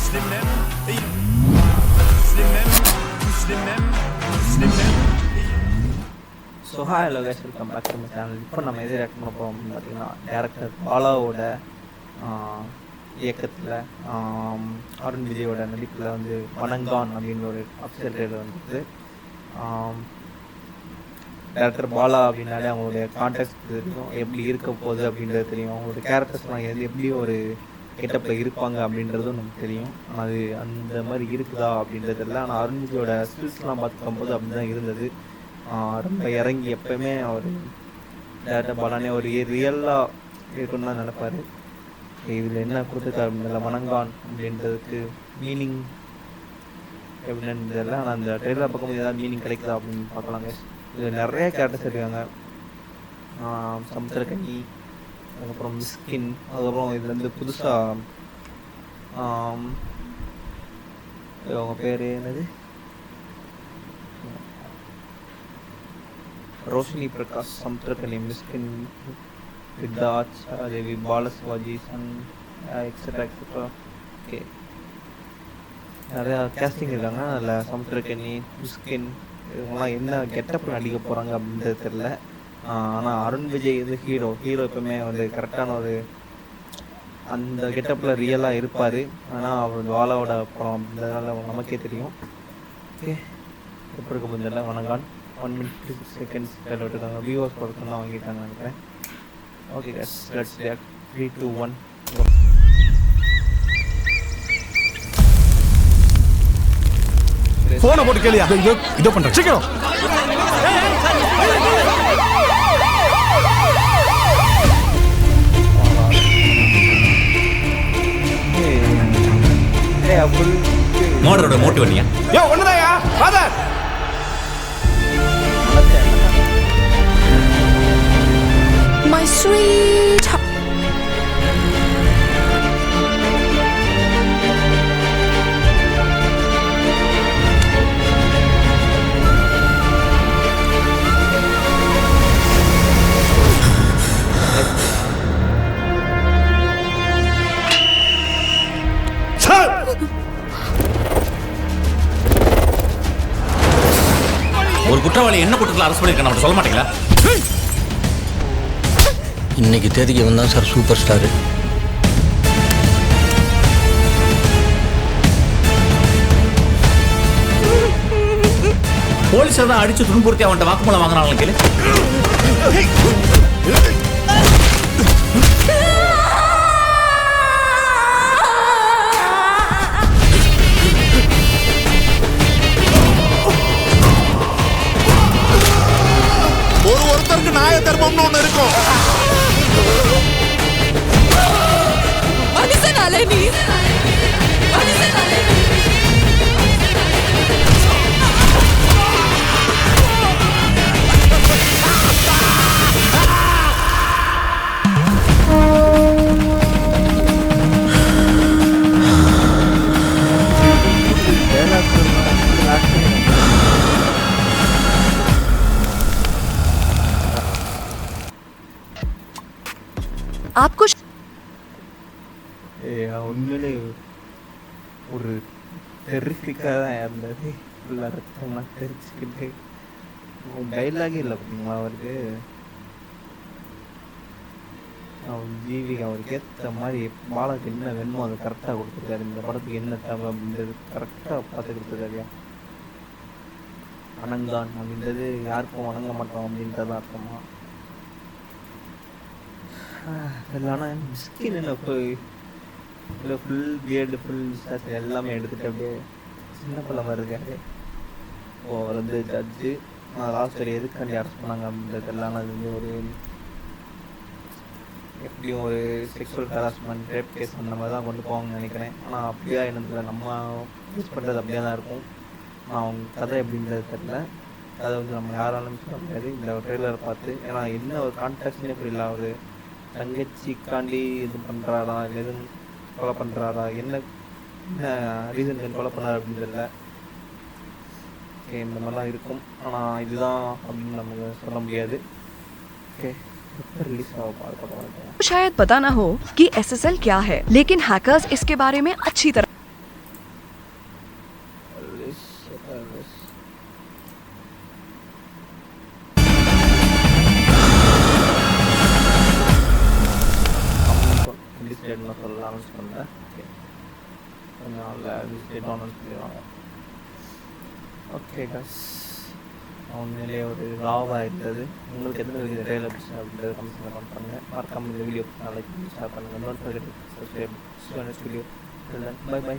So hi hello guys, welcome back to my channel. இப்போ நம்ம எது ரெக்ட் பண்ண போகிறோம் அப்படின்னு பார்த்தீங்கன்னா, டேரக்டர் பாலாவோட இயக்கத்தில் அருண் விஜயோட நடிப்பில் வந்து வணங்கான் அப்படின்னு ஒரு அஃபிஷியல் ட்ரெய்லர் வந்துருக்கு. டேரக்டர் பாலா அப்படின்னாலே அவங்களுடைய கான்டெக்ட் தெரியும், எப்படி இருக்க போகுது அப்படின்றது தெரியும், அவங்களோட கேரக்டர்ஸ்லாம் எப்படி ஒரு கெட்டப்பில் இருப்பாங்க அப்படின்றதும் நமக்கு தெரியும். அது அந்த மாதிரி இருக்குதா அப்படின்றது இல்லை. ஆனால் அருண் விஜயோட ஸ்கில்ஸ்லாம் பார்த்துக்கும்போது அப்படி தான் இருந்தது. ரொம்ப இறங்கி எப்போயுமே அவர் டேரக்டர் பாலானே ஒரு ரியலாக இருக்குன்னு தான் நினைப்பார். இதில் என்ன கொடுத்துருக்காரு அப்படின்றத வணங்கான் அப்படின்றதுக்கு மீனிங் எப்படின்னு தெரியல. ஆனால் அந்த ட்ரெயிலர் பார்க்கும்போது ஏதாவது மீனிங் கிடைக்குதா அப்படின்னு பார்க்கலாங்க. இதில் நிறைய கேரக்டர்ஸ் இருக்காங்க. சமுத்திரக்கனி, அதுக்கப்புறம் மிஸ்கின், அதுக்கப்புறம் இதுலேருந்து புதுசாக அவங்க பேர் என்னது, ரோஷினி பிரகாஷ், சமுத்திரக்கனி, மிஸ்கின், வித்தாஜ், தேவி, பாலசிவாஜி, சன், எக்ஸட்ரா எக்ஸட்ரா. ஓகே, நிறையா கேஸ்டிங் இருக்காங்க. அதில் சமுத்திரக்கனி, மிஸ்கின் இவங்கெல்லாம் என்ன கெட்டப்பில் நடிக்க போகிறாங்க அப்படின்றது தெரில. ஆனால் அருண் விஜய் இது ஹீரோ எப்பவுமே வந்து கரெக்டான ஒரு அந்த கெட்டப்பில் ரியலாக இருப்பார். ஆனால் அவர் வாலாவோட படம் அப்படின்றதுனால நமக்கே தெரியும். ஓகே, எப்படி இருக்க முடியல. வணங்கான் 1 minute 6 seconds விட்டுருக்காங்க. வியூவர்ஸ் பொறுத்தெல்லாம் வாங்கிட்டாங்க நினைக்கிறேன். Okay guys, let's react. 3, 2, 1 போனை போட்டு கேளியா? இதோ பண்றேன், சீக்கிரம். மோடரோட மோட்டிவ் பண்ணியா? யோ ஒண்ணுதாயா ஃபாதர். My sweet. ஒரு குற்றவாளி என்ன குற்றத்தில் அரசு பண்ணிருக்க நம்ம சொல்ல மாட்டீங்களா? இன்னைக்கு தேதிக்கு இவன் தான் சார் சூப்பர் ஸ்டாரு. போலீஸை தான் அடிச்சு துன்புறுத்தி அவன்கிட்ட வாக்குமூலம் வாங்கினாலும் கேளு. ஒருத்தருக்கு நியாய தர்மம்னு ஒண்ணு இருக்கும். आपको உண்மையிலே ஒரு டெரிஃபிக்காக தான் இருந்தது. ஃபுல்லாக ரத்தம்லாம் தெரிச்சுக்கிட்டு டைலாகே இல்லை பார்த்தீங்களா அவருக்கு. அவர் ஜீவிக்கு அவருக்கு ஏற்ற மாதிரி பாலாக்கு என்ன வேணுமோ அதை கரெக்டாக கொடுத்துருக்காரு. இந்த படத்துக்கு என்ன தேவை அப்படின்றது கரெக்டாக பார்த்து கொடுத்துருக்காருயா. வணங்கான் அப்படின்றது யாருக்கும் வணங்க மாட்டோம் அப்படின்றதான் அர்த்தமா. இல்லைனா மிஸ்கின் என்ன போய் இல்லை ஃபுல் பியர்டு ஃபுல் ஸ்டாஸ் எல்லாமே எடுத்துகிட்டு அப்படியே சின்ன பிள்ளை மாதிரி இருக்காரு. அவர் வந்து ஜட்ஜு லாஸ்ட் வரை எதுக்காண்டி அரெஸ்ட் பண்ணாங்க அப்படின்றது எல்லாம் அது வந்து ஒரு எப்படியும் ஒரு செக்ஷுவல் ஹராஸ்மெண்ட் ரேப் கேஸ் அந்த மாதிரி தான் கொண்டு போவாங்கன்னு நினைக்கிறேன். ஆனால் அப்படியா என்னதில்லை, நம்ம யூஸ் பண்ணுறது அப்படியே தான் இருக்கும். ஆனால் அவங்க கதை எப்படின்றது தெரியல. அதை வந்து நம்ம யாராலும் சொல்ல முடியாது இந்த ட்ரெய்லரை பார்த்து. ஏன்னா என்ன ஒரு கான்டாக்ட்னே புரியல. அவர் தங்கச்சிக்காண்டி இது பண்ணுறாரா இல்லை எதுவும் கொலை பண்ணுறாரா, என்ன ரீசன் கொலை பண்ணுறாரு அப்படின்றதில்ல. ஓகே, இந்த மாதிரிலாம் இருக்கும். ஆனால் இதுதான் அப்படின்னு நமக்கு சொல்ல முடியாது. ஓகே, रिलीज शायद पता ना हो कि SSL क्या है, लेकिन हैकर्स इसके बारे में अच्छी तरह பண்ணல. ஓகே, கொஞ்சம் நாளில் விசிட் ஆனோன்னு சொல்லிடுவாங்க. ஓகே கஸ், உண்மையிலே ஒரு ராவாக இருந்தது. உங்களுக்கு எந்த வித ட்ரெயிலர் பிடிச்சா அப்படின்றத கமெண்ட்ஸில் கமெண்ட் பண்ணுங்கள். மறக்காம இந்த வீடியோ லைக் பண்ணி ஷேர் பண்ணுங்கள். Don't forget to subscribe studio. Bye by.